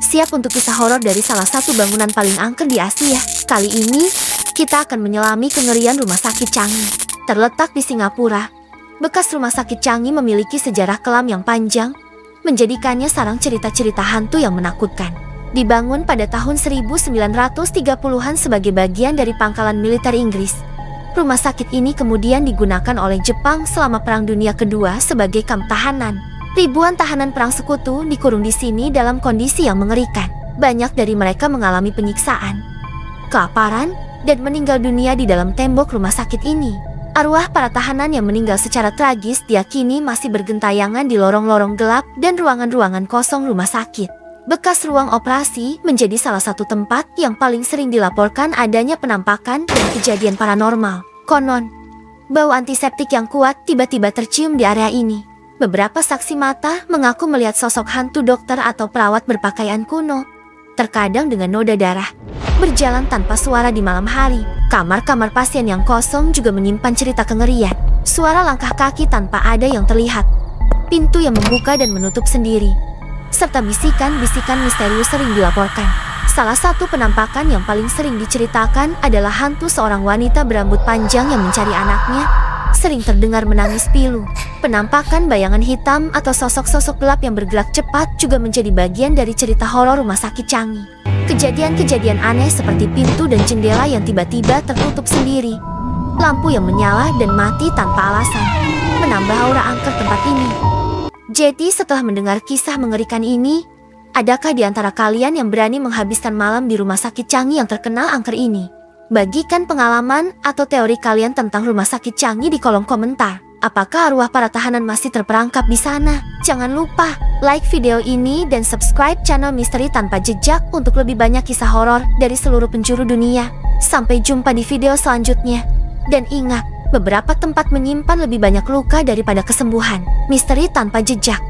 Siap untuk kisah horor dari salah satu bangunan paling angker di Asia. Kali ini, kita akan menyelami kengerian Rumah Sakit Changi. Terletak di Singapura, bekas Rumah Sakit Changi memiliki sejarah kelam yang panjang, menjadikannya sarang cerita-cerita hantu yang menakutkan. Dibangun pada tahun 1930-an sebagai bagian dari pangkalan militer Inggris, rumah sakit ini kemudian digunakan oleh Jepang selama Perang Dunia Kedua sebagai kamp tahanan. Ribuan tahanan perang sekutu dikurung di sini dalam kondisi yang mengerikan. Banyak dari mereka mengalami penyiksaan, kelaparan, dan meninggal dunia di dalam tembok rumah sakit ini. Arwah para tahanan yang meninggal secara tragis diyakini masih bergentayangan di lorong-lorong gelap dan ruangan-ruangan kosong rumah sakit. Bekas ruang operasi menjadi salah satu tempat yang paling sering dilaporkan adanya penampakan dan kejadian paranormal. Konon, bau antiseptik yang kuat tiba-tiba tercium di area ini. Beberapa saksi mata mengaku melihat sosok hantu dokter atau perawat berpakaian kuno, terkadang dengan noda darah, berjalan tanpa suara di malam hari. Kamar-kamar pasien yang kosong juga menyimpan cerita kengerian. Suara langkah kaki tanpa ada yang terlihat, pintu yang membuka dan menutup sendiri, serta bisikan-bisikan misterius sering dilaporkan. Salah satu penampakan yang paling sering diceritakan adalah hantu seorang wanita berambut panjang yang mencari anaknya, sering terdengar menangis pilu. Penampakan bayangan hitam atau sosok-sosok gelap yang bergerak cepat juga menjadi bagian dari cerita horor Rumah Sakit Changi. Kejadian-kejadian aneh seperti pintu dan jendela yang tiba-tiba tertutup sendiri, lampu yang menyala dan mati tanpa alasan, menambah aura angker tempat ini. Jadi setelah mendengar kisah mengerikan ini, adakah di antara kalian yang berani menghabiskan malam di Rumah Sakit Changi yang terkenal angker ini? Bagikan pengalaman atau teori kalian tentang Rumah Sakit Changi di kolom komentar. Apakah arwah para tahanan masih terperangkap di sana? Jangan lupa like video ini dan subscribe channel Misteri Tanpa Jejak untuk lebih banyak kisah horor dari seluruh penjuru dunia. Sampai jumpa di video selanjutnya. Dan ingat, beberapa tempat menyimpan lebih banyak luka daripada kesembuhan. Misteri Tanpa Jejak.